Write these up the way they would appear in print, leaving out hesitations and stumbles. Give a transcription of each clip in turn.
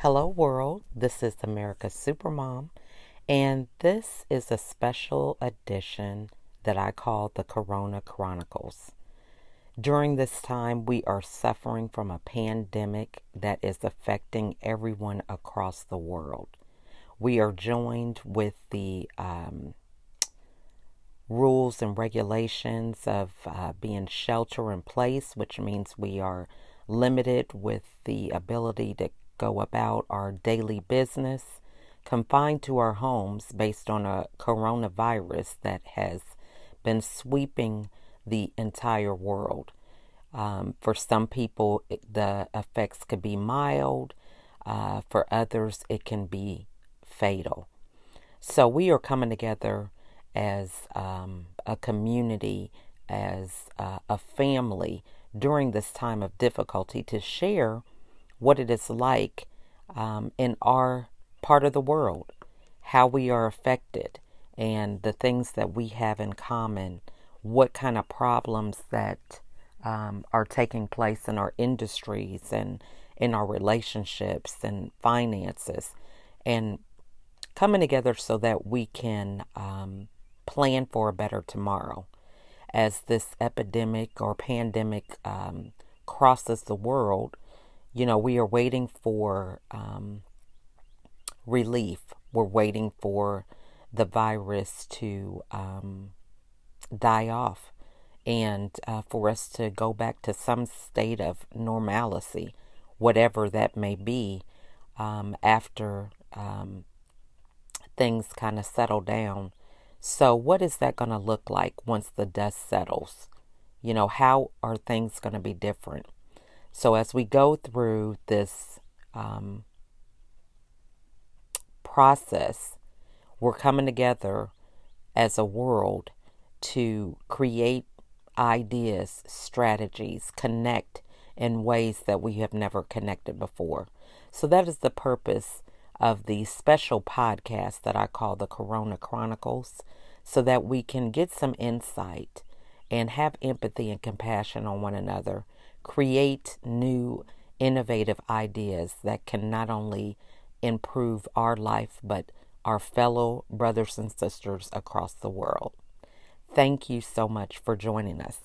Hello, world. This is America's Supermom, and this is a special edition that I call the Corona Chronicles. During this time, we are suffering from a pandemic that is affecting everyone across the world. We are joined with the rules and regulations of being shelter in place, which means we are limited with the ability to go about our daily business, confined to our homes based on a coronavirus that has been sweeping the entire world. For some people, the effects could be mild. For others, it can be fatal. So we are coming together as a community, as a family during this time of difficulty to share what it is like in our part of the world, how we are affected, and the things that we have in common, what kind of problems that are taking place in our industries and in our relationships and finances, and coming together so that we can plan for a better tomorrow. As this epidemic or pandemic crosses the world, we are waiting for relief. We're waiting for the virus to die off and for us to go back to some state of normalcy, whatever that may be, after things kind of settle down. So, what is that going to look like once the dust settles? How are things going to be different? So, as we go through this process, we're coming together as a world to create ideas, strategies, connect in ways that we have never connected before. So, that is the purpose of the special podcast that I call the Corona Chronicles, so that we can get some insight and have empathy and compassion on one another, create new innovative ideas that can not only improve our life, but our fellow brothers and sisters across the world. Thank you so much for joining us.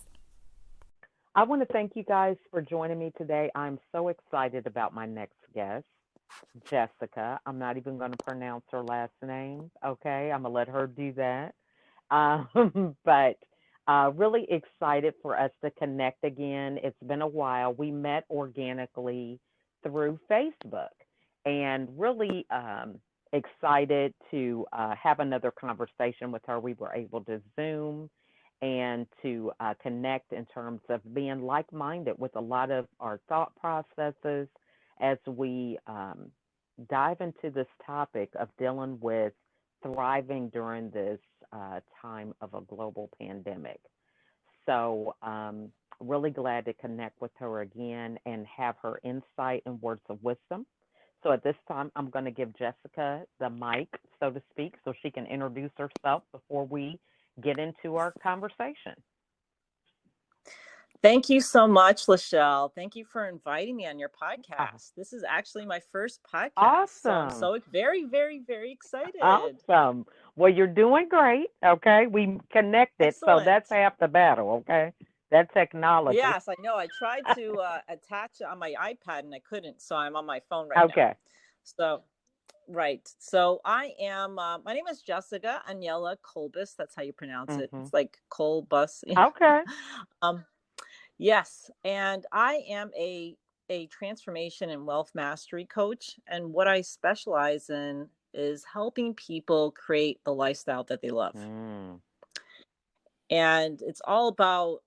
I want to thank you guys for joining me today. I'm so excited about my next guest, Jessica. I'm not even going to pronounce her last name. Okay, I'm going to let her do that. But really excited for us to connect again. It's been a while. We met organically through Facebook and really excited to have another conversation with her. We were able to Zoom and to connect in terms of being like minded with a lot of our thought processes as we dive into this topic of dealing with thriving during this time of a global pandemic. So, really glad to connect with her again and have her insight and words of wisdom. So, at this time, I'm going to give Jessica the mic, so to speak, so she can introduce herself before we get into our conversation. Thank you so much, Lachelle. Thank you for inviting me on your Oh, podcast. This is actually my first podcast, so I'm awesome. so very, very, very excited. Awesome. Well, you're doing great. Okay. We connected. So Excellent. that's half the battle. Okay. That technology. Yes, I know. I tried to attach it on my iPad and I couldn't, so I'm on my phone right now. Okay. So, right. So I am. My name is Jessica Aniela Kolbusz. That's how you pronounce it. Hmm. It's like Kolbus. Okay. um, Yes, and I am a transformation and wealth mastery coach, and what I specialize in is helping people create the lifestyle that they love. Mm. And it's all about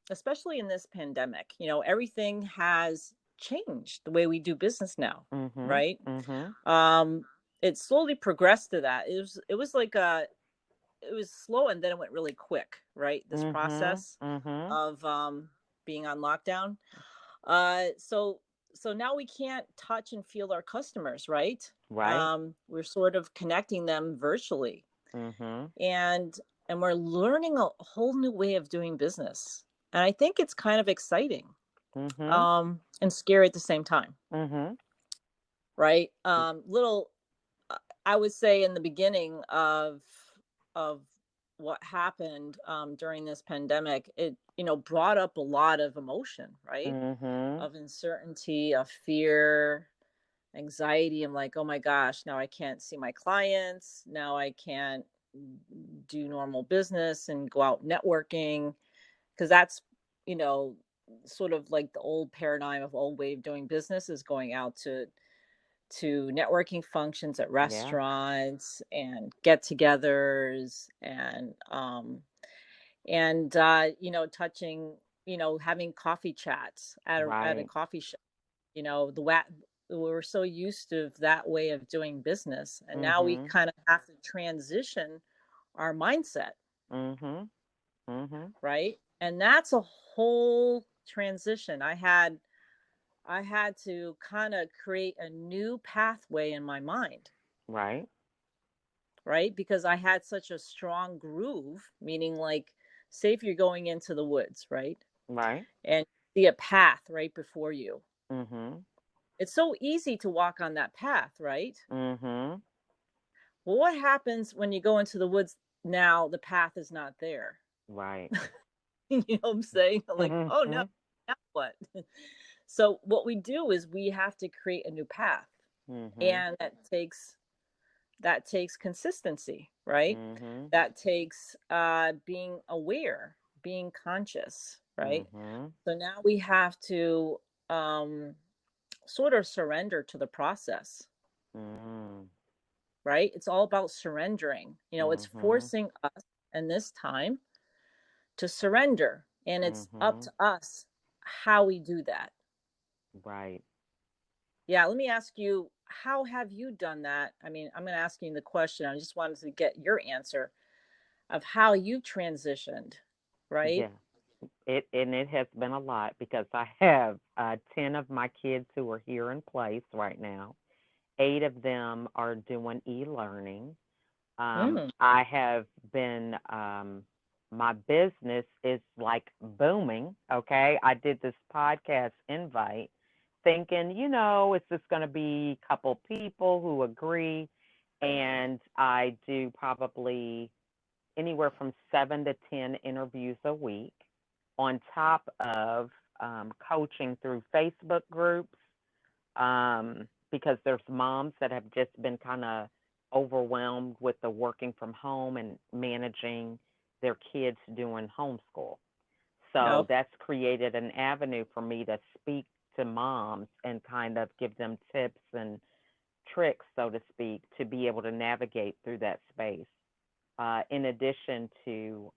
especially in this pandemic, everything has changed the way we do business now, Mhm. right? Mhm. Um it slowly progressed to that. It was like it was slow and then it went really quick, right? This Mhm. process Mhm. of being on lockdown. So now we can't touch and feel our customers, right? Right. We're sort of connecting them virtually, Mhm. and we're learning a whole new way of doing business. And I think it's kind of exciting, Mhm. and scary at the same time, Mhm. right? I would say in the beginning of what happened during this pandemic, it, brought up a lot of emotion, right? Mhm. Of uncertainty, of fear, anxiety. I'm like, oh my gosh, now I can't see my clients. Now I can't do normal business and go out networking, because that's, you know, sort of like the old paradigm of old way of doing business is going out to networking functions at Yeah. restaurants and get-togethers and touching, having coffee chats at a Right. coffee shop. We were so used to that way of doing business, and now we Mhm. kind of have to transition our mindset, Mhm. Mhm. right? And that's a whole transition. I had to kind of create a new pathway in my mind, Right. right? Because I had such a strong groove, meaning, like, say if you're going into the woods, right? Right. And see a path right before you. Mhm. It's so easy to walk on that path, right? Mhm. Well, what happens when you go into the woods now the path is not there? Right. You know what I'm saying? I'm like, oh no, Mhm. now what? So what we do is we have to create a new path. Mhm. And that takes consistency, right? Mhm. That takes being aware, being conscious, right? Mhm. So now we have to um, sort of surrender to the process, Mhm. right? It's all about surrendering. It's Mhm. forcing us in this time to surrender. And it's up to Mhm. us how we do that. Right. Yeah, let me ask you, how have you done that? I mean, I'm going to ask you the question. I just wanted to get your answer of how you transitioned, right? Yeah. It has been a lot because I have 10 of my kids who are here in place right now. 8 of them are doing e-learning. Mm, I have been, my business is like booming. Okay. I did this podcast invite thinking, it's just going to be a couple people who agree. And I do probably anywhere from 7 to 10 interviews a week on top of coaching through Facebook groups, because there's moms that have just been kind of overwhelmed with the working from home and managing their kids doing homeschool. So yep. that's created an avenue for me to speak to moms and kind of give them tips and tricks, so to speak, to be able to navigate through that space. In addition to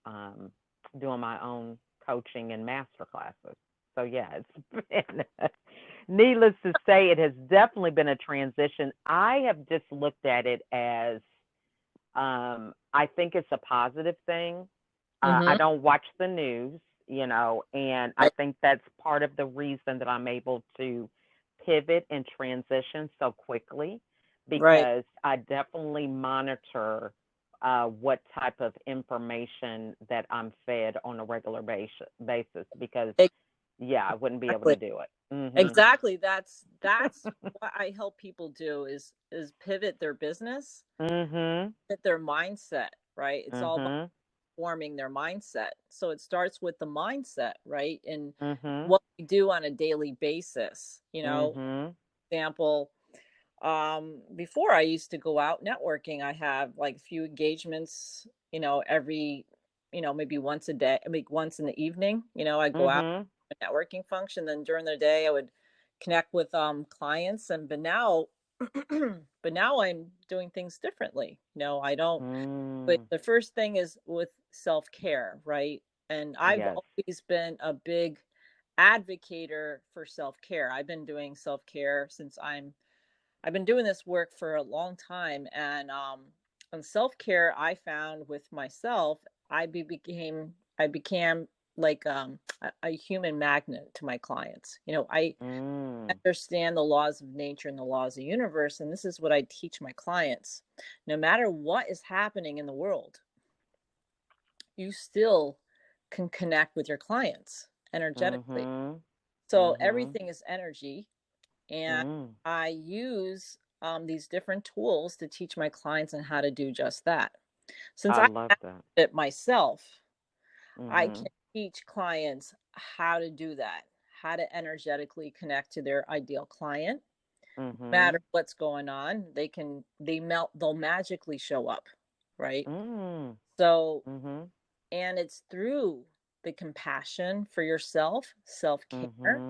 doing my own coaching and master classes. So yeah, it's been needless to say, it has definitely been a transition. I have just looked at it as I think it's a positive thing. I Mm-hmm. don't watch the news, and I Right. think that's part of the reason that I'm able to pivot and transition so quickly, Right. because I definitely monitor what type of information that I'm fed on a regular basis, because, yeah, I wouldn't be able to Exactly. do it. Mhm. Exactly. That's what I help people do is pivot their business, Mhm. pivot their mindset, right? It's all about Mhm. forming their mindset. So it starts with the mindset, right? And Mhm. what we do on a daily basis. Mhm. Example, before I used to go out networking. I have like a few engagements, every, maybe once a day, maybe once in the evening. I go out Mhm. a networking function, then during the day I would connect with clients. And but now but now I'm doing things differently. I don't. But Mm. the first thing is with self-care, right? And I've Yes. always been a big advocator for self-care. I've been doing self-care since I've been doing this work for a long time. And self-care, I found with myself, I became like a human magnet to my clients. I Mm. understand the laws of nature and the laws of the universe, and this is what I teach my clients. No matter what is happening in the world, you still can connect with your clients energetically. Mhm. So Mhm. everything is energy, And Mm. I use these different tools to teach my clients on how to do just that. Since I I love mastered that. it myself, I Mhm. can teach clients how to do that, how to energetically connect to their ideal client. No matter Mhm. what's going on, they'll magically show up, right? Mm. So, Mhm. and it's through the compassion for yourself, self-care. Mhm.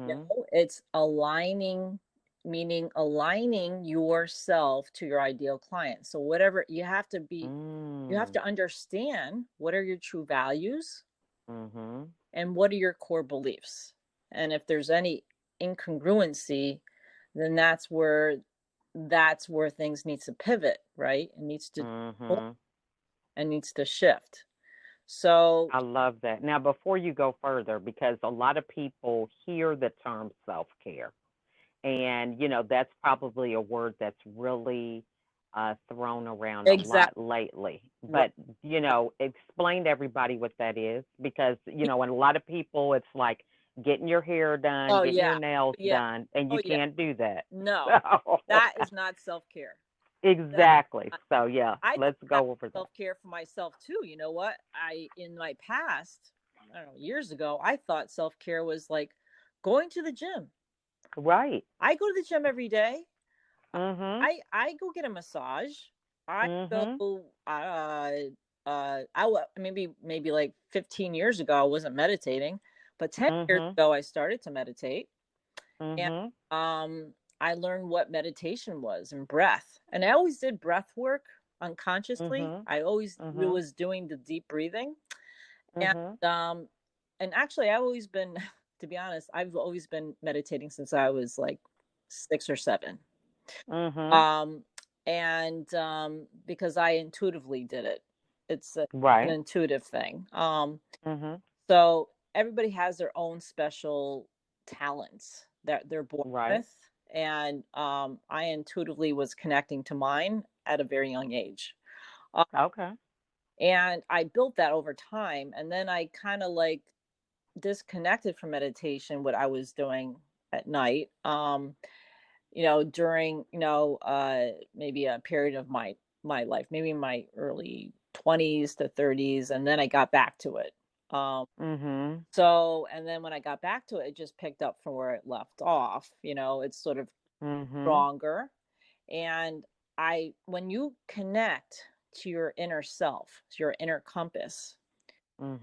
You Mhm. know, it's aligning, meaning aligning yourself to your ideal client. So whatever you have Mm. to understand what are your true values Mhm. and what are your core beliefs. And if there's any incongruency, then that's where things needs to pivot, right? It needs to Mhm. and needs to shift. So I love that. Now, before you go further, because a lot of people hear the term self-care, and that's probably a word that's really thrown around a exactly lot lately. right. But explain to everybody what that is, because and a lot of people, it's like getting your hair done, Oh getting yeah. your nails Yeah. done, and Oh you yeah. can't do that. No. So That is not self-care. That exactly. So yeah, I thought let's that go over was that. self-care for myself too. You know what? In my past, I don't know, years ago, I thought self-care was like going to the gym. Right. I go to the gym every day. Mhm. I go get a massage. I go Mhm. maybe like 15 years ago I wasn't meditating, but 10 years Mhm. ago I started to meditate. And Mhm. I learned what meditation was and breath. And I always did breath work unconsciously. Mhm. I always Mhm. was doing the deep breathing. And Mhm. um and actually I've always been to be honest, I've always been meditating since I was like 6 or 7. Mhm. Um and because I intuitively did it. An Right. intuitive thing. Mhm. So everybody has their own special talents that they're born Right. with. And I intuitively was connecting to mine at a very young age. Uh, Okay. and I built that over time. And then I kind of like disconnected from meditation, what I was doing at night, during, maybe a period of my life, maybe in my early 20s to 30s. And then I got back to it. Um, Mhm. So, and then when I got back to it, it just picked up from where it left off. It's sort of Mhm. stronger. And when you connect to your inner self, to your inner compass,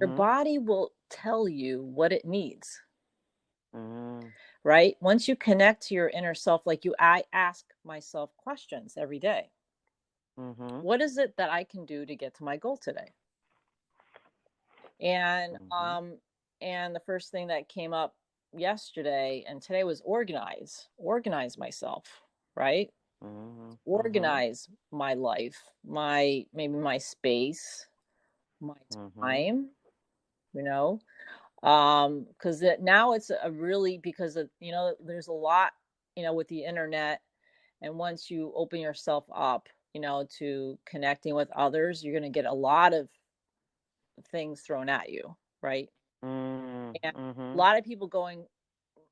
your Mhm. body will tell you what it needs, Mhm. right? Once you connect to your inner self, I ask myself questions every day. Mhm. What is it that I can do to get to my goal today? And Mhm. the first thing that came up yesterday and today was organize myself, right? Mhm. Mhm. Organize my life, maybe my space, my Mhm. time, you know. Because now it's a really because of there's a lot with the internet, and once you open yourself up to connecting with others, you're going to get a lot of things thrown at you, right? Mhm. And a Mhm. lot of people going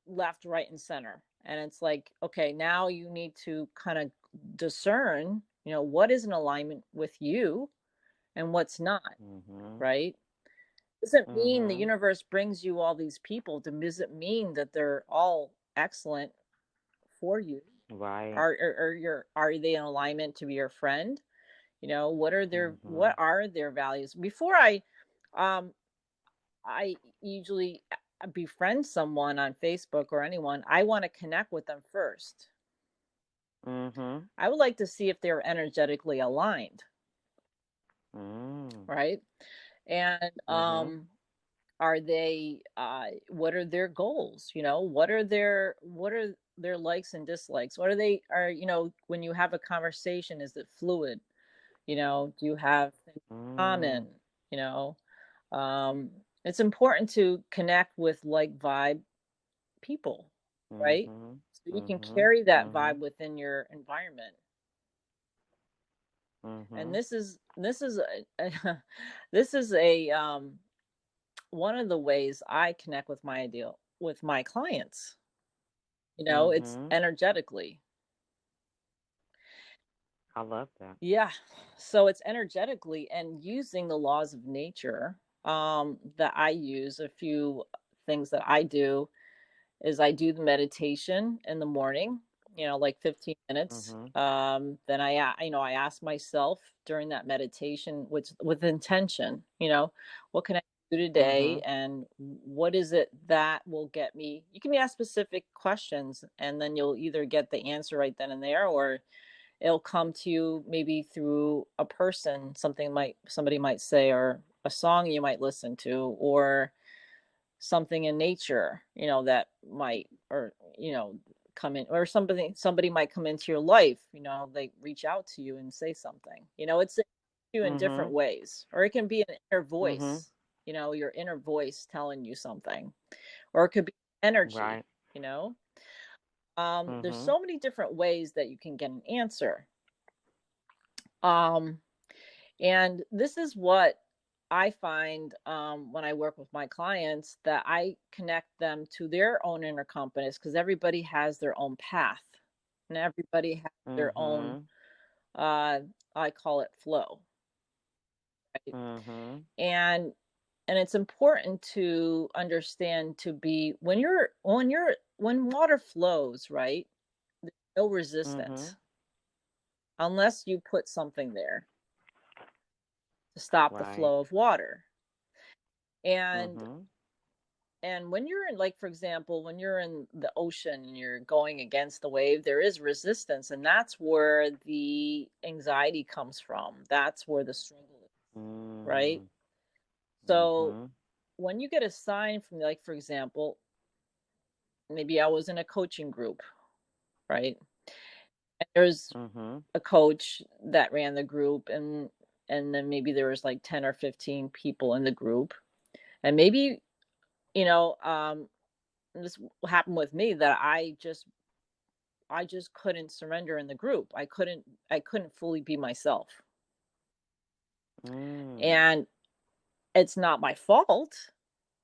left, right, and center. And it's like, okay, now you need to kind of discern, what is in alignment with you and what's not, Mhm. right? Doesn't mean the Mhm. universe brings you all these people. Doesn't mean that they're all excellent for you. Right. Are they in alignment to be your friend? What Mhm. are their values? Before um I usually befriend someone on Facebook or anyone, I want to connect with them first. Mhm. I would like to see if they're energetically aligned, Mhm. right? And Mhm. are they what are their goals? What are their likes and dislikes? What are they are when you have a conversation, is it fluid? Do you have things in Mhm. common? You know, um, it's important to connect with like vibe people, right? Mhm. So you can Mhm. carry that vibe Mhm. within your environment. And Mhm. this is this is a one of the ways I connect with my clients. It's Mhm. energetically. I love that. Yeah. So it's energetically, and using the laws of nature, that I use. A few things that I do is I do the meditation in the morning, like 15 minutes. Mhm. Then I ask myself during that meditation with intention, what can I do today, Mhm. and what is it that will get me? You can ask specific questions, and then you'll either get the answer right then and there, or it'll come to you maybe through a person, somebody might say, or a song you might listen to, or something in nature, that might, or come in, or somebody might come into your life, they reach out to you and say something, it's you in different Mhm. ways, or it can be an inner Mhm. voice, your inner voice telling you something, or it could be energy, Right. you know there's Mhm. so many different ways that you can get an answer. um And this is what I find, when I work with my clients, that I connect them to their own inner compass, because everybody has their own path, and everybody has their own, Mhm. uh, I call it flow, right? Mhm. And it's important to understand, to be, when water flows, right? There's no resistance Mhm. unless you put something there to stop the Right. flow of water. And Mhm. when you're in, like, for example, when you're in the ocean and you're going against the wave, there is resistance, and that's where the anxiety comes from. That's where the struggle is, right? Mm. So Mhm. when you get a sign from, like, for example, maybe I was in a coaching group, right? And there's Mhm. a coach that ran the group, and then maybe there was like 10 or 15 people in the group, and maybe, you know um this happened with me, that I just couldn't surrender in the group. I couldn't fully be myself. Mm. And it's not my fault.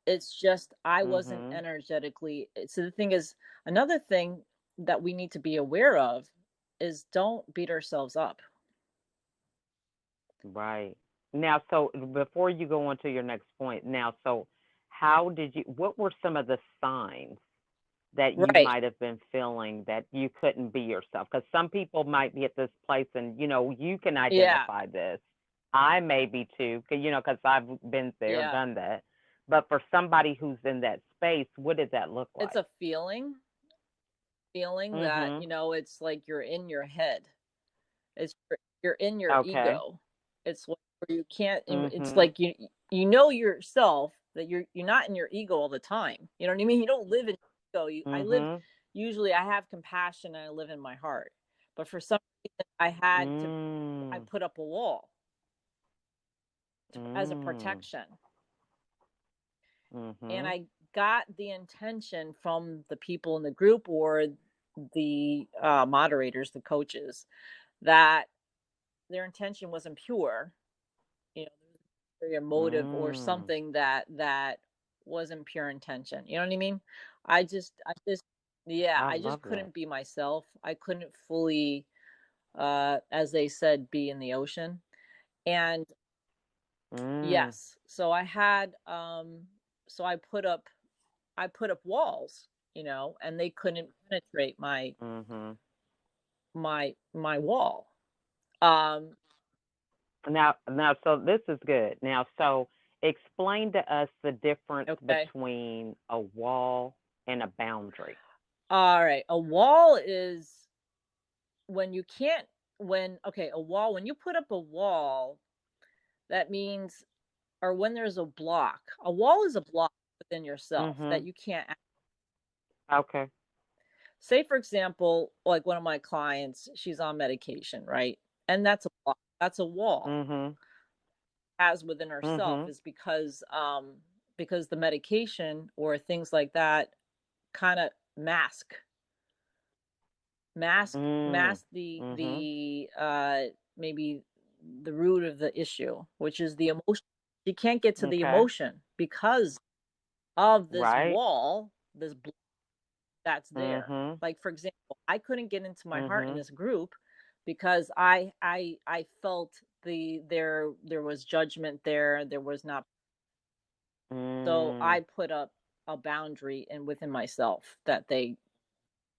It's just I wasn't Mhm. energetically. So the thing is, another thing that we need to be aware of is, don't beat ourselves up. Right. Now, so before you go on to your next point, now, so how did you, what were some of the signs that you Right. might have been feeling that you couldn't be yourself? Because some people might be at this place and, you can Yeah. identify this. I may be too, because I've been there, Yeah. done that. But for somebody who's in that space, what did that look It's like? a feeling that, Mhm. it's like you're in your head. You're in your Okay. ego. It's where you can't. It's Mhm. like you know yourself, that you're not in your ego all the time. You know what I mean? You don't live in ego. I live. Mhm. Usually, I have compassion and I live in my heart. But for some reason, I had to. I Mm. put up a wall as a Mm. protection, and Mhm. I got the intention from the people in the group, or the moderators, the coaches, that their intention wasn't pure. There was a motive or Mm. something that wasn't pure intention. You know what I mean? I just yeah, I I just love that. couldn't be myself. I couldn't fully, as they said, be in the ocean. And Mm. yes, so I put up walls, and they couldn't penetrate Mhm. my wall. Um Now, so this is good. Now, so explain to us the difference okay. between a wall and a boundary. All right. A wall is when you can't when okay, a wall, when you put up a wall, that means, or when there's a block. A wall is a block within yourself that Mhm. you can't. Okay. Say, for example, like one of my clients, she's on medication, right? And that's a block. That's a wall. Mhm. Has within herself, Mhm. is because the medication or things like that kind of Mm. mask the Mhm. the maybe the root of the issue, which is the emotion. She can't get to the Okay. emotion because of this Right. wall, this that's there. Mhm. Like, for example, I couldn't get into my heart in Mhm. this group because I felt there was judgment there. There was not. So Mm. I put up a boundary and within myself that they, you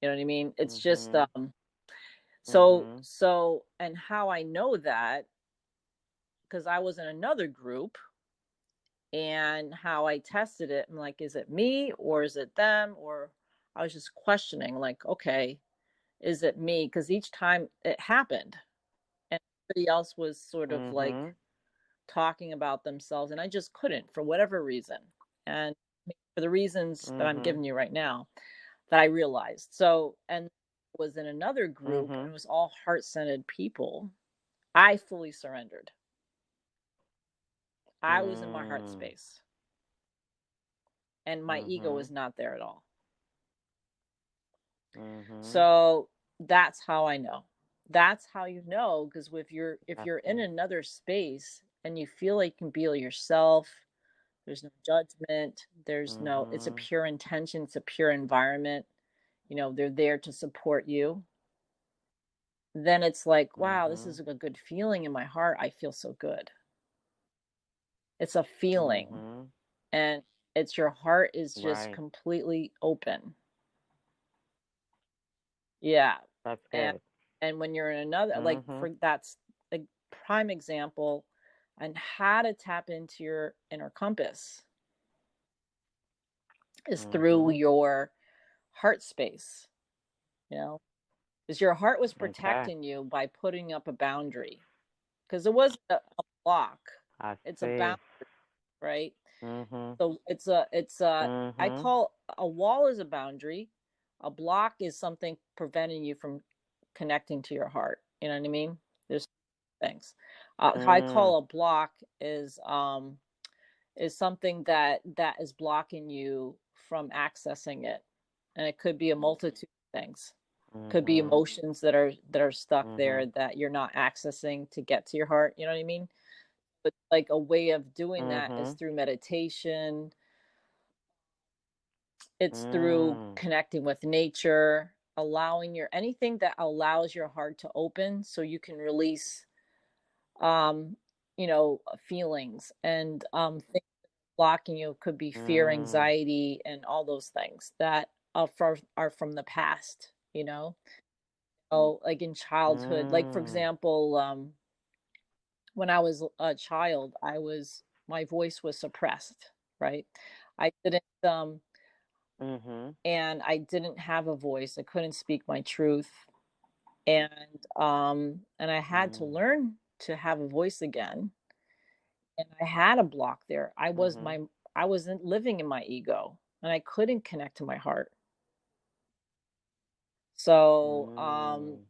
know what I mean? It's just Mhm. so Mhm. and how I know that, because I was in another group, and how I tested it, I'm like, is it me or is it them? Or I was just questioning, like, okay, is it me? Because each time it happened and everybody else was sort of like Mhm. talking about themselves, and I just couldn't for whatever reason. And for the reasons that I'm Mhm. giving you right now, that I realized. So, and was in another group, and it Mhm. was all heart-centered people. I fully surrendered. I was in my heart Mm. space, and my ego was Mhm. not there at all. Mhm. So that's how I know. That's how you know, because if That's you're in good. another space and you feel like you can be yourself, there's no judgment, it's a Mhm. pure intention, it's a pure environment, they're there to support you. Then it's like, wow, this is Mhm. a good feeling in my heart. I feel so good. It's a feeling, Mhm. and your heart is just Right. completely open. Yeah. That's And good. when you're in another, like, Mhm. for that's a prime example on how to tap into your inner compass is through Mhm. your heart space, you know, because your heart was Okay. protecting you by putting up a boundary, because it wasn't a block, I it's a see. boundary, right? Mhm. So I Mhm. call a wall is a boundary. A block is something preventing you from connecting to your heart. You know what I mean? There's things. How I Mm. call a block is something that is blocking you from accessing it, and it could be a multitude of things. Could be Mhm. emotions that are stuck there Mhm. that you're not accessing to get to your heart. You know what I mean? But like a way of doing that is Mhm. through meditation. It's through Mm. connecting with nature, allowing your anything that allows your heart to open so you can release um feelings, and things blocking you could be fear, Mm. anxiety, and all those things that are from the past, oh, like in childhood, like for Mm. example, when I was a child, my voice was suppressed, right? I didn't Mhm. and I didn't have a voice. I couldn't speak my truth. And I had to Mm. learn to have a voice again. And I had a block there. Mhm. I wasn't living in my ego, and I couldn't connect to my heart. So Mm.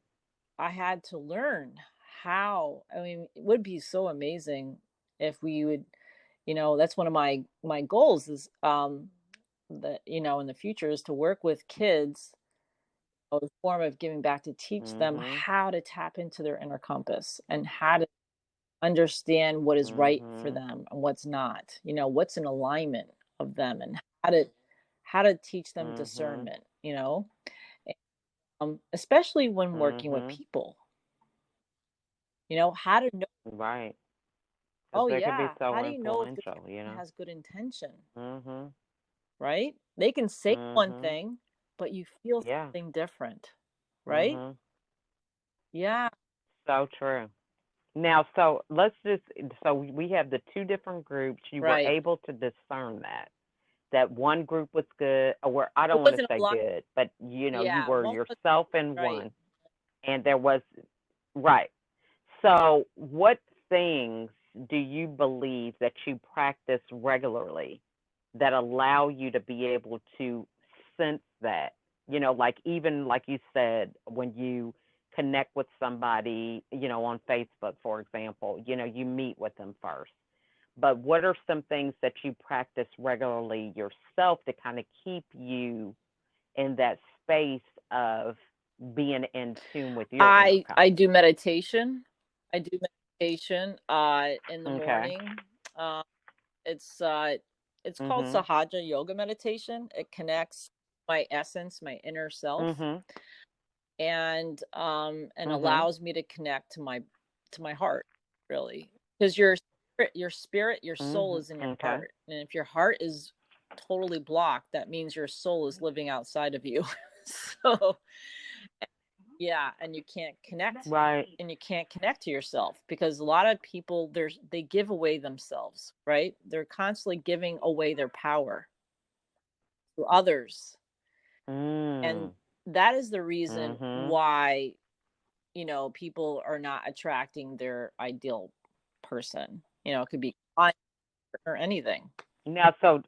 I had to learn how. I mean, it would be so amazing if we would, that's one of my goals is that in the future is to work with kids, a form of giving back, to teach them Mhm. how to tap into their inner compass and how to understand what is right for Mhm. them and what's not, what's in alignment of them, and how to teach them Mhm. discernment, especially when working with Mhm. people, how to know. Right. Because Oh they can be yeah, so how do you know if this influential, you person know? has good intention? Mhm. Right, they can say one Mhm. thing, but you feel Yeah. something different, right? Mhm. Yeah. So true. Now, so let's just, so we have the two different groups. You were Right. able to discern that one group was good, or I It don't want to wasn't a say lot. good, but you Yeah, were one was yourself in right. one, and there was, right. So, what things do you believe that you practice regularly that allow you to be able to sense that? Like even like you said, when you connect with somebody, on Facebook, for example, you meet with them first. But what are some things that you practice regularly yourself to kind of keep you in that space of being in tune with your inner I compass? do meditation. I do meditation in the Okay. morning. Uh it's uh it's called Mhm. Sahaja yoga meditation. It connects. my essence, my inner self, Mhm. and Mhm. allows me to connect to my heart, really, because your spirit, your soul Mhm. is in your Okay. heart, and if your heart is totally blocked, that means your soul is living outside of you. So yeah, and you can't connect, Right. and you can't connect to yourself, because a lot of people, they give away themselves, right? They're constantly giving away their power to others, and Mm. that is the reason Mhm. why, people are not attracting their ideal person. It could be client or anything. Now, so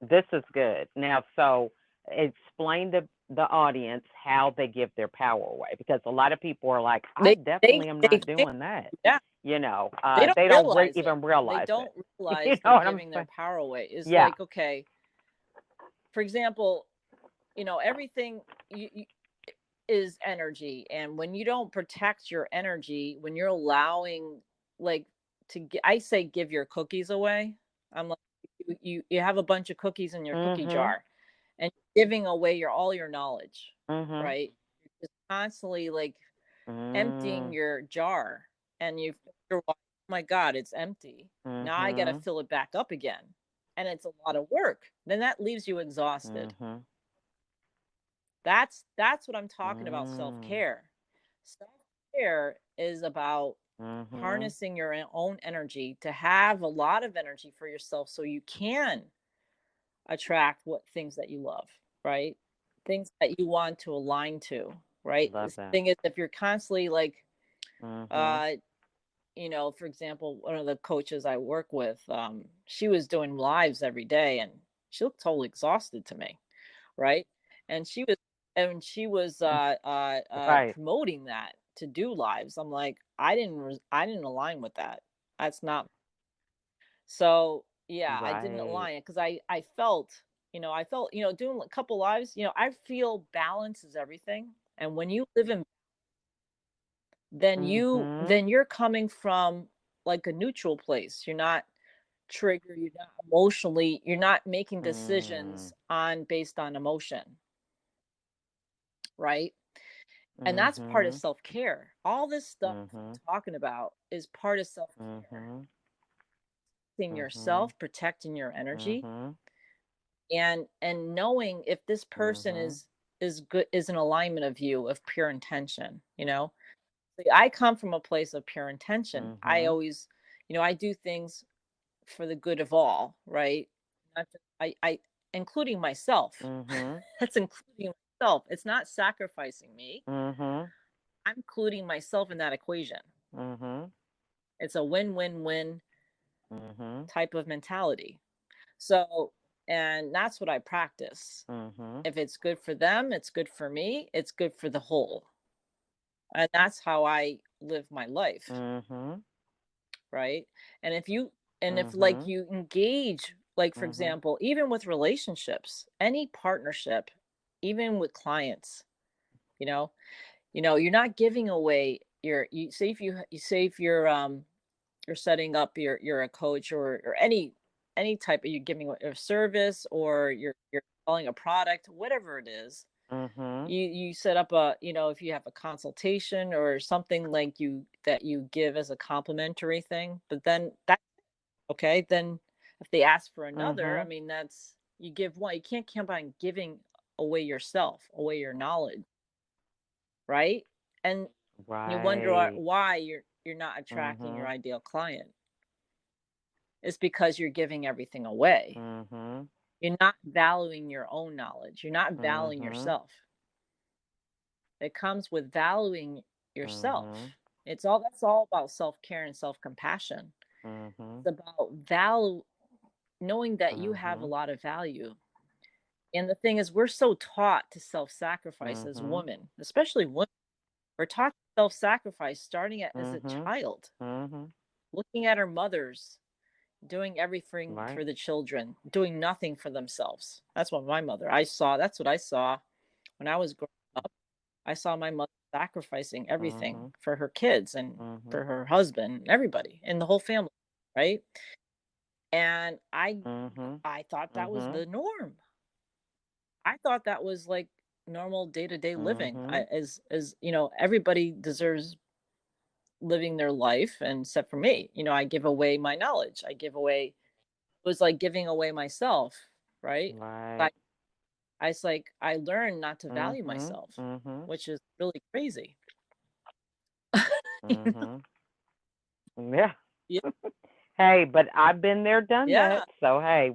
this is good. Now, so explain to the audience how they give their power away, because a lot of people are like, I They they definitely am they not think, doing that. yeah, they don't They don't realize it. even They realize don't it. You realize know they're what I'm giving their saying? power away. Is Yeah. like, okay, for example, everything is energy, and when you don't protect your energy, when you're allowing, like, I say give your cookies away. I'm like, you have a bunch of cookies in your cookie Mhm. jar, and you're giving away all your knowledge, Mhm. right? You're just constantly, like, emptying Mm. your jar, and you're like, oh my god, it's empty. Now I got to Mhm. fill it back up again, and it's a lot of work. Then that leaves you exhausted. Mhm. That's what I'm talking about. Mm. Self-care. Self-care is about Mhm. harnessing your own energy to have a lot of energy for yourself, so you can attract what things that you love, right? Things that you want to align to, right? Love The that. thing is, if you're constantly like, Mhm. uh for example, one of the coaches I work with, she was doing lives every day, and she looked totally exhausted to me, right? And she was Right. promoting that to do lives. I'm like, I didn't align with that. That's not. So yeah, I didn't Right. align it, because I felt doing a couple lives. I feel balance is everything, and when you live in, Mhm. then you're coming from like a neutral place. You're not triggered. You're not emotionally. You're not making Mm. decisions on based on emotion, right? And that's part of Mhm. self-care. All this stuff Mhm. I'm talking about is part of self-care. Mhm. Protecting Mhm. yourself, protecting your energy, Mhm. and knowing if this person Mhm. is good, is an alignment of you, of pure intention. See, I come from a place of pure intention. I Mhm. always, I do things for the good of all, right? Not just, I including myself. Mhm. That's including myself. It's not sacrificing me. Mhm. I'm including myself in that equation. Mhm. It's a win-win-win Mhm. type of mentality. So, and that's what I practice. Mhm. If it's good for them, it's good for me, it's good for the whole. And that's how I live my life, Mhm. right? And if like Mhm. you engage, like for Mhm. example, even with relationships, any partnership, even with clients, you know, you're not giving away you say, if you're setting up, you're a coach, or any type of, you're giving a service, or you're selling a product, whatever it is. Mhm. You set up a, if you have a consultation or something, like that you give as a complimentary thing, but then that, okay, then if they ask for another, I Mhm. mean, that's, you give one. You can't keep on giving away yourself, away your knowledge, right? And you wonder Right. why you're not attracting your Mhm. ideal client. It's because you're giving everything away. Mhm. You're not valuing your own knowledge. You're not valuing Mhm. yourself. It comes with valuing Mhm. yourself. That's all about self-care and self-compassion. Mhm. It's about value, knowing that you have a Mhm. lot of value. And the thing is, we're so taught to self-sacrifice as Mhm. women, especially women. We're taught to self-sacrifice starting as a Mhm. child, Mhm. looking at our mothers doing everything Right. for the children, doing nothing for themselves. That's what my mother, that's what I saw when I was growing up. I saw my mother sacrificing everything Mhm. for her kids and Mhm. for her husband, everybody in the whole family, right? And I Mhm. I thought that was Mhm. the norm. I thought that was like normal day-to-day living. Mhm. As you know, everybody deserves living their life, and except for me, I give away my knowledge. It was like giving away myself, right? Right. I, it's like I learned not to value Mhm. myself, Mhm. which is really crazy. Mhm. Yeah. Yeah, Hey, but I've been there, done that. yeah, So hey,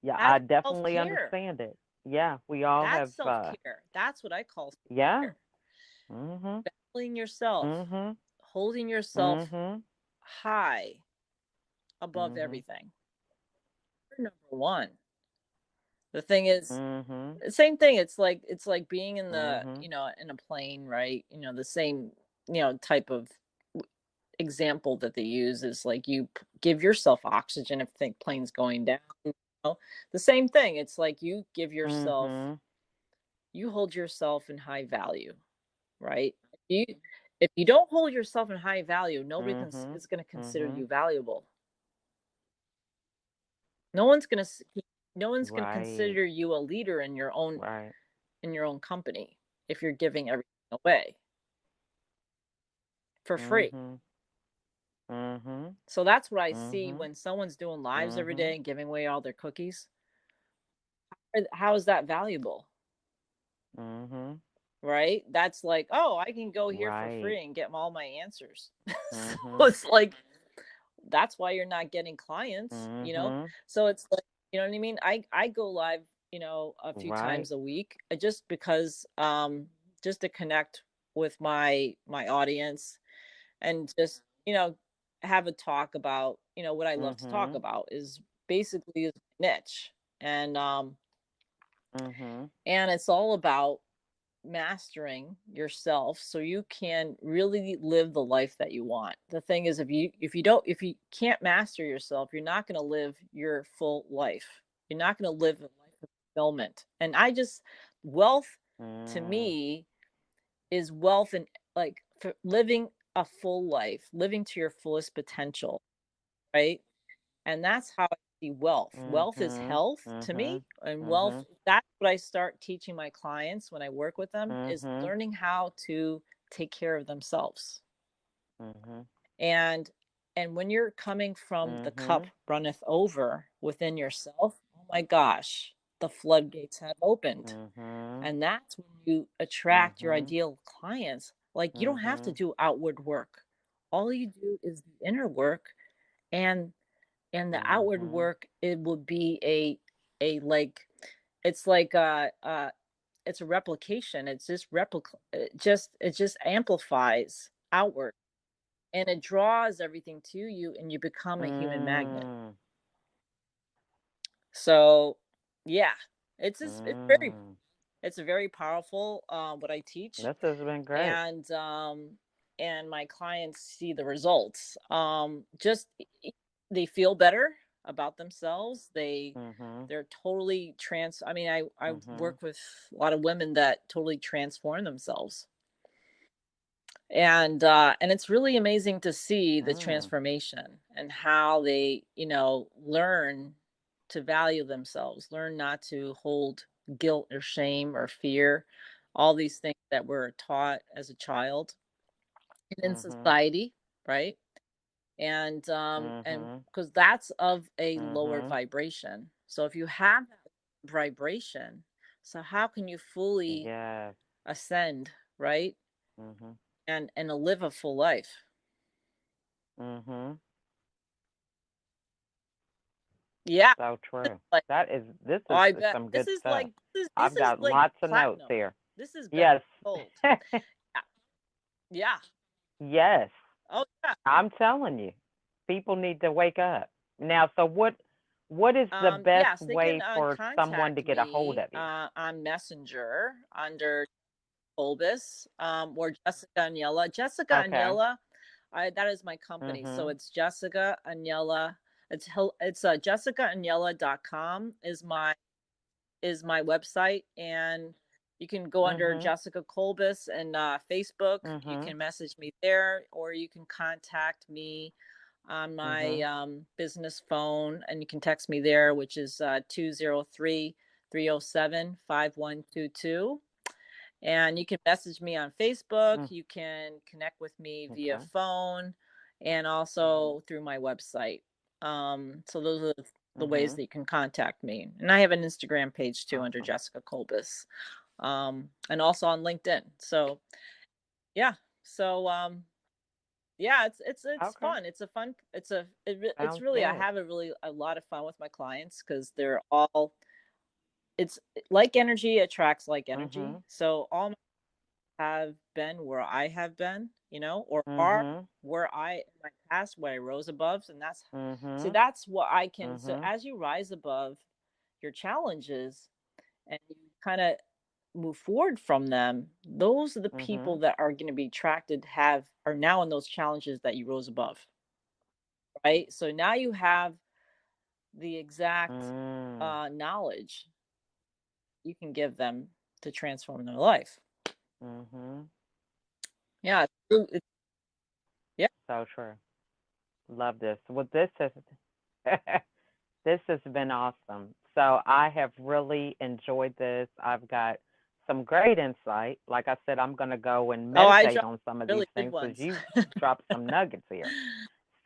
yeah, I that's definitely self-care. understand it. Yeah, we all That's have. self-care. That's what I call Yeah. self-care. Mhm. Valuing yourself, Mhm. holding yourself Mhm. high above Mhm. everything. You're number one. The thing is, Mhm. same thing. It's like being in the, Mhm. in a plane, right? The same, type of example that they use is like you give yourself oxygen if the plane's going down. The same thing. It's like you give yourself, Mhm. you hold yourself in high value, right? If you don't hold yourself in high value, nobody Mhm. is going to consider Mhm. you valuable. No one's going to no one's going to Right. consider you a leader Right. in your own company if you're giving everything away for free. Mhm. Mhm. So that's what I see Mhm. when someone's doing lives every Mhm. day and giving away all their cookies. How is that valuable? Mhm. Right? That's like, oh, I can go here for Right. free and get all my answers. So Mhm. it's like, that's why you're not getting clients. Mhm. So it's like, you know what I mean? I go live, a few Right. times a week, just because, just to connect with my audience, and just, have a talk about, what I love to talk Mhm. about is basically is niche. And Mhm. it's all about mastering yourself so you can really live the life that you want. The thing is, if you can't master yourself, you're not going to live your full life. You're not going to live a life of fulfillment. And wealth to Mm. me is wealth, and like for living a full life, living to your fullest potential, right? And that's how I see wealth. Wealth is Mhm. health to me, Mhm. and wealth, Mhm. that's what I start teaching my clients when I work with them, is Mhm. learning how to take care of themselves. Mhm. And when you're coming from the cup Mhm. runneth over within yourself, oh my gosh, the floodgates have opened. Mhm. And that's when you attract your Mhm. ideal clients. Like, you don't have to Mhm. do outward work. All you do is the inner work, and the outward Mhm. work, it will be a like, it's like it's a replication. It's just it just amplifies outward, and it draws everything to you, and you become a human magnet. Mm. So yeah, Mm. it's a very powerful, what I teach. This has been great. And my clients see the results. Just they feel better about themselves. Mhm. They're totally I mean, I Mhm. work with a lot of women that totally transform themselves. And it's really amazing to see the Mm. transformation, and how they, learn to value themselves, learn not to hold guilt or shame or fear, all these things that we're taught as a child and in Mhm. society, right? And Mhm. because that's of a lower Mhm. vibration. So if you have that vibration, so how can you fully Yes. ascend, right? Mhm. And live a full life. Mhm. Yeah. So true. Like, This oh, is I bet some good stuff. this I've is got like lots of notes platinum. here. This is better Yes. than gold. Yeah. Yeah. Yes. Oh yeah. I'm telling you. People need to wake up. Now, so what is the best Yes, they can way for someone to contact get a hold me of you? on Messenger under Kolbusz, or Jessica Agnella. Jessica Okay. Agnella, that is my company. So Mhm. it's Jessica Agnella. It's jessicaagnella.com is my website, and you can go under Mhm. Jessica Kolbusz and Facebook. You Mhm. can message me there, or you can contact me on my Mhm. business phone, and you can text me there, which is 203 307-5122. And you can message me on Facebook. Mm, You can connect with me via okay. phone and also through my website. So those are the ways Mm-hmm. that you can contact me. And I have an Instagram page too under Awesome. Jessica Kolbusz, and also on LinkedIn. So yeah, so yeah, it's Okay. fun. It's a fun. It's Sounds really, I good. have a lot of fun with my clients because they're all, it's like energy attracts like energy. Mm-hmm. So all have been where I have been, or are Mm-hmm. where I in my past where I rose above. And that's, see, Mm-hmm. that's what I can. So Mm-hmm. as you rise above your challenges and you kind of move forward from them, those are the Mm-hmm. people that are going to be attracted, are now in those challenges that you rose above, right? So now you have the exact Mm. knowledge you can give them to transform their life. Mm-hmm. Yeah, yeah. So true. Love this. Well, this has this has been awesome. So I have really enjoyed this. I've got some great insight. Like I said, I'm going to go and Oh, I meditate dropped on some of these really good things because ones. you dropped some nuggets here.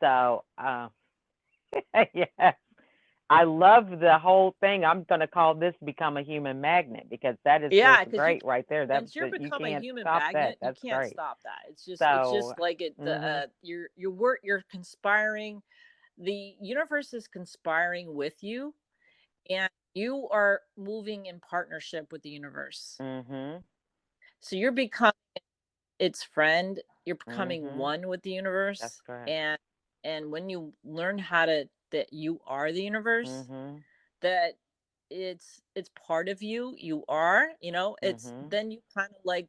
So, yes, I love the whole thing. I'm going to call this "Become a Human Magnet" because that is just Yeah, because great right there. once you're You become a can't human stop that. magnet, you That's can't great. stop that. It's just So, like it. The mhm, your work, you're conspiring. The universe is conspiring with you, and you are moving in partnership with the universe. mhm, So you're becoming its friend. You're becoming mhm. one with the That's universe, correct. and when you learn how to, that you are the universe, Mhm, that it's part of you, you are, it's, mhm, then you kind of like,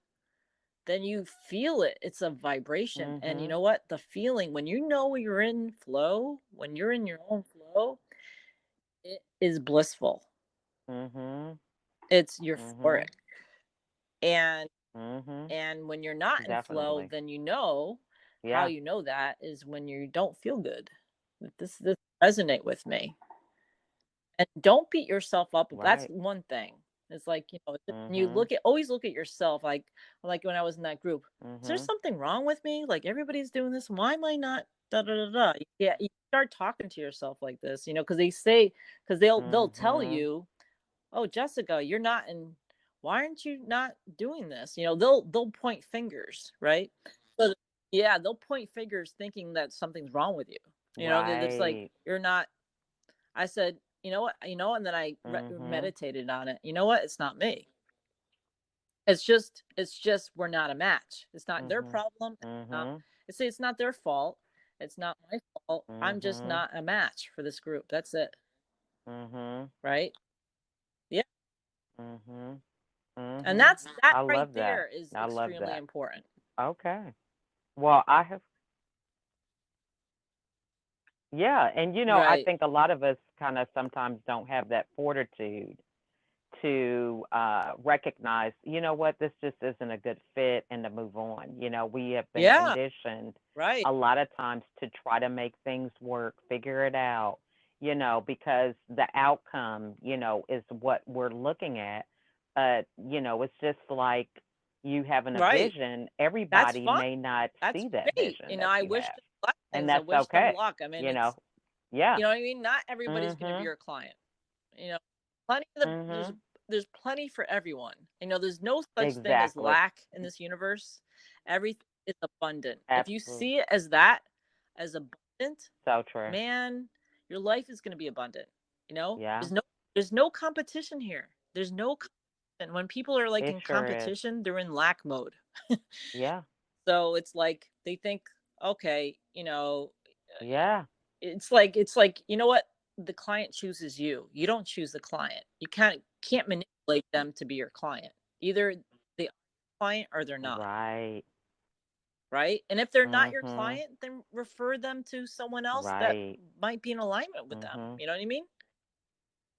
then you feel it. It's a vibration. And you mhm, know what? The feeling when you know you're in flow, when you're in your own flow, it is blissful. mhm, It's mhm, euphoric. And mhm. when you're not in flow, Definitely. then how Yeah. you know that is when you don't feel good. This resonate with me. And don't beat yourself up. That's Right. one thing. It's like, when you Mhm, always look at yourself, like when I was in that group, is there mhm, something wrong with me? Like everybody's doing this. Why am I not? Da da da da. Yeah, you start talking to yourself like this, because because they'll tell mhm, you, oh, Jessica, you're not in. Why aren't you not doing this? They'll point fingers, right? So yeah, they'll point fingers thinking that something's wrong with you. It's like right. you're not. I said, and then I Mhm, meditated on it. You know what? It's not me. It's just we're not a match. It's not their mhm, problem. Not, mhm, it's not their fault. It's not my fault. I'm just mhm, not a match for this group. That's it. mhm, Right? Yeah. mhm, And mhm. that I right love that. there is I love extremely that. important. Okay. Well, I have, yeah, and I Right. think a lot of us kind of sometimes don't have that fortitude to recognize, what, this just isn't a good fit and to move on. We have been Yeah. conditioned Right. a lot of times to try to make things work, figure it out, because the outcome, is what we're looking at. It's just like you having a Right. vision, That's everybody fun. may not That's see that great. vision that I you wish have. them And blessings. I that's wish them okay, luck. I mean, you know. Yeah. what I mean? Not everybody's going to be Mhm. your client. You know, plenty of Mhm. there's plenty for everyone. There's no such thing as Exactly. lack in this universe. Everything is abundant. If you Absolutely. see it as that, as abundant, So true. man, your life is going to be abundant. Yeah. There's no competition here. There's no competition. When people are like It in sure is. competition, they're in lack mode. Yeah. So it's like they think, okay, Yeah. it's like you know what, the client chooses you. You don't choose the client. You can't manipulate them to be your client. Either they are your client or they're not, Right. right? And if they're not your Mhm. client, then refer them to someone else that Right. might be in alignment with them. Mhm. You know what I mean?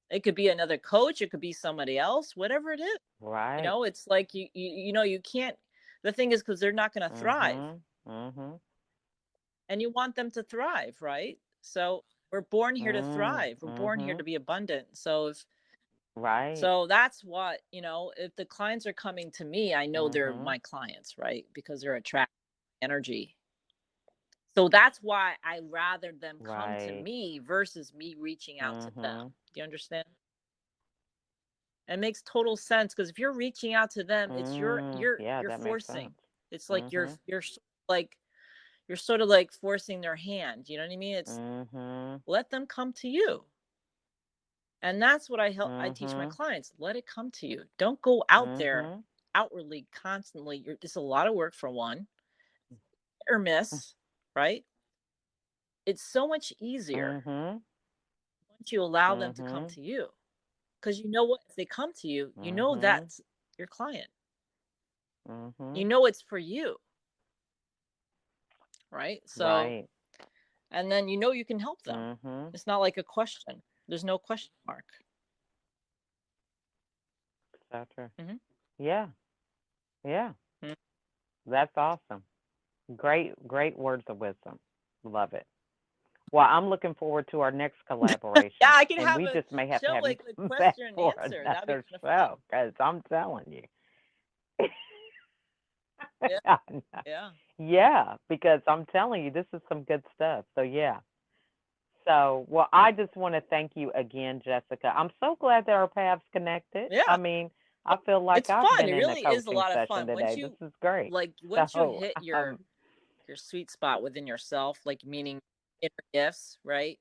It could be another coach, it could be somebody else, whatever it is. Right. It's like you can't. The thing is, because they're not going to thrive, Mhm. Mhm. and you want them to thrive, right? So we're born here to Mm. thrive. We're born here to Mhm. be abundant. So Right. So that's what, if the clients are coming to me, I know they're Mhm. my clients, right? Because they're attracting energy. So that's why I rather them come to Right. me versus me reaching out to them. Mhm. Do you understand? It makes total sense because if you're reaching out to them, it's you're you're Yeah, you're that makes sense. forcing. It's like Mhm. like you're sort of like forcing their hand. You know what I mean? It's Mhm. let them come to you. And that's what I teach my Mhm. clients. Let it come to you. Don't go out there Mhm. outwardly constantly. It's a lot of work for one, or miss, right? It's so much easier Mhm. once you allow them to come Mhm. to you. Because you know what? If they come to you, you know Mhm. that's your client. You Mhm. know it's for you, right? So, Right. and then you know you can help them. Mhm. It's not like a question. There's no question mark. So true. Mm-hmm. Yeah. Yeah. Mm-hmm. That's awesome. Great words of wisdom. Love it. Well, I'm looking forward to our next Yeah, collaboration, I can and have we a just may have to show have you like a come back question and for answer. That'd be another kind of fun. show, because I'm telling you. Yeah, I know. yeah. Yeah, because I'm telling you, this is some good stuff. So, yeah. So, well, I just want to thank you again, Jessica. I'm so glad that our paths connected. I Yeah. mean, I feel like It's I've fun. been It in a really is a coaching lot of session fun. today. This is great. Once you So, hit your sweet spot within yourself, like meaning inner gifts, right?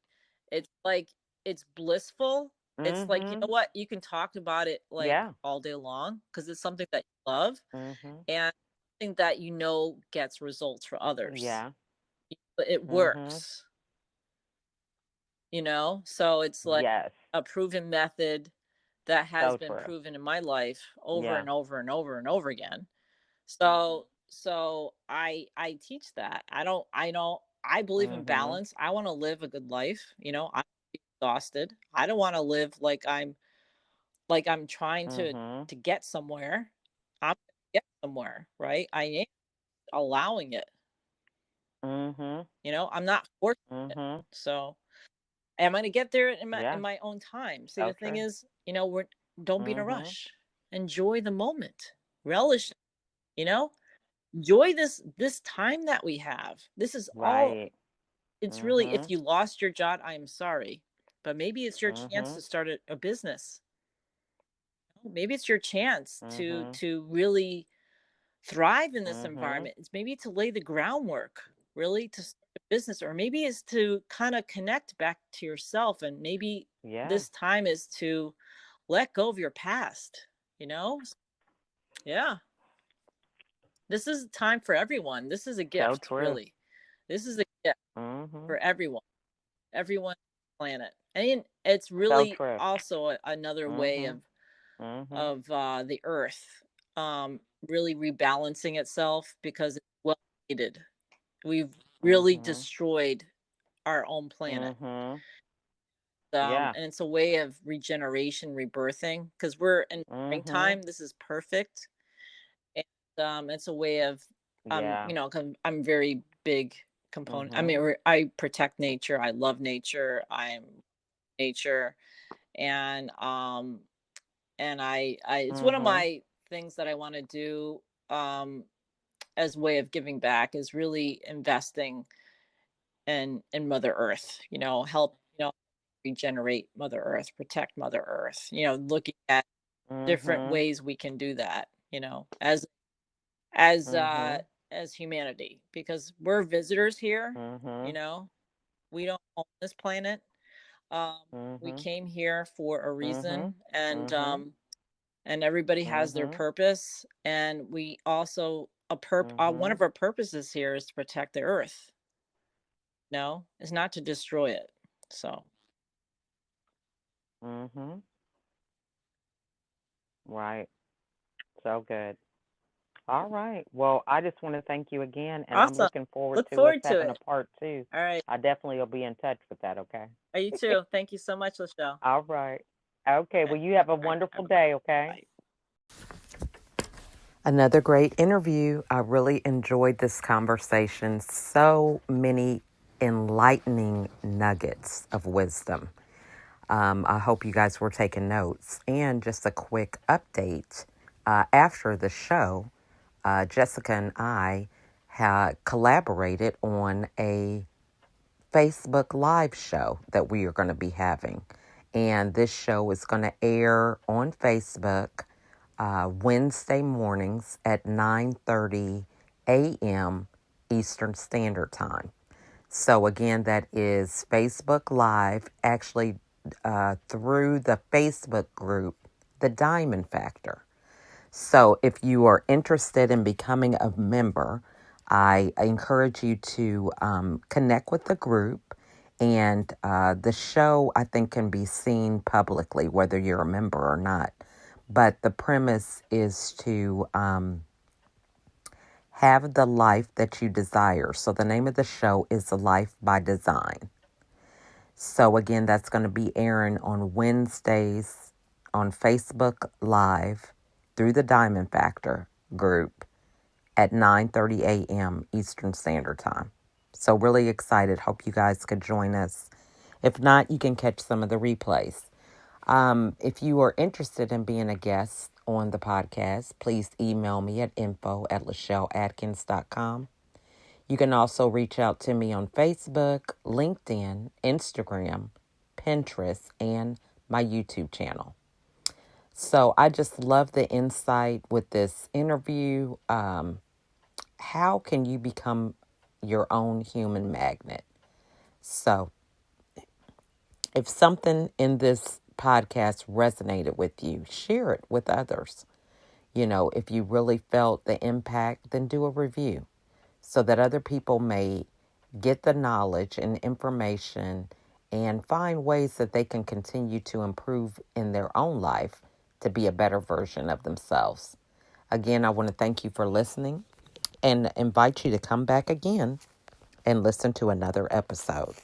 It's like it's blissful. It's like, you know mhm. what? You can talk about it like Yeah. all day long because it's something that you love Mhm. and something that gets results for others. Yeah. But it Mhm. works, So it's like Yes. a proven method that has So been true. proven in my life over Yeah. and over and over and over again. So I teach that. I believe in Mhm. balance. I want to live a good life, I'm exhausted. I don't want to live like I'm trying to Mhm. get somewhere. I'm gonna get somewhere, right? I am allowing it, Mhm. I'm not forcing it. Mhm. So am I gonna get there in my Yeah. own time? See, So the thing true. is, we're don't be in a Mhm. rush. Enjoy the moment. Relish, you know? Enjoy this time that we have. This is all Right. it's really, if Mhm. you lost your job, I'm sorry. But maybe it's your chance Mhm. to start a business. Maybe it's your chance to Mhm. really thrive in this Mhm. environment. It's maybe to lay the groundwork, really to start a business, or maybe it's to kind of connect back to yourself. And maybe Yeah. this time is to let go of your past, you know? Yeah. This is a time for everyone. This is a So gift, true. really. This is a gift Mhm. for everyone on the planet. And it's So really true. also another way Mhm. Mhm. of the earth really rebalancing itself because it's well needed. We've really Mhm. destroyed our own planet. Mhm. Yeah. And it's a way of regeneration, rebirthing, because we're in Mhm. springtime. This is perfect. And it's a way of, Yeah. 'cause I'm very big component. I Mhm. mean, I protect nature. I love nature. I'm nature. And it's one of Mhm. my things that I want to do um as a way of giving back is really investing in Mother Earth, help, regenerate Mother Earth, protect Mother Earth, looking at different Mhm. ways we can do that, as Mhm. as humanity, because we're visitors here, you Mhm. know. We don't own this planet. Um we Mhm. came here for a Mhm. reason, Mhm. and everybody has their Mhm. purpose, and we also one Mhm. of our purposes here is to protect the earth. No, it's not to destroy it. So Mhm. Right. So good. All right. Well, I just want to thank you again, and I'm awesome. looking forward Look to us forward to having a it. part two. All right. I definitely will be in touch with that, okay? Are you too? Thank you so much, Lachelle. All right. Okay. Okay. Well, you have a All right. wonderful Bye-bye. day, okay? Bye. Another great interview. I really enjoyed this conversation. So many enlightening nuggets of wisdom. I hope you guys were taking notes. And just a quick update. After the show, Jessica and I had collaborated on a Facebook Live show that we are going to be having. And this show is going to air on Facebook Wednesday mornings at 9:30 a.m. Eastern Standard Time. So again, that is Facebook Live, actually through the Facebook group, The Diamond Factor. So if you are interested in becoming a member, I encourage you to connect with the group. And the show, I think, can be seen publicly, whether you're a member or not. But the premise is to have the life that you desire. So the name of the show is Life by Design. So again, that's going to be airing on Wednesdays on Facebook Live through the Diamond Factor group at 9:30 a.m. Eastern Standard Time. So really excited. Hope you guys could join us. If not, you can catch some of the replays. If you are interested in being a guest on the podcast, please email me at info@LachelleAtkins.com. You can also reach out to me on Facebook, LinkedIn, Instagram, Pinterest, and my YouTube channel. So I just love the insight with this interview. How can you become your own human magnet? So if something in this podcast resonated with you, share it with others. If you really felt the impact, then do a review so that other people may get the knowledge and information and find ways that they can continue to improve in their own life to be a better version of themselves. Again, I want to thank you for listening and invite you to come back again and listen to another episode.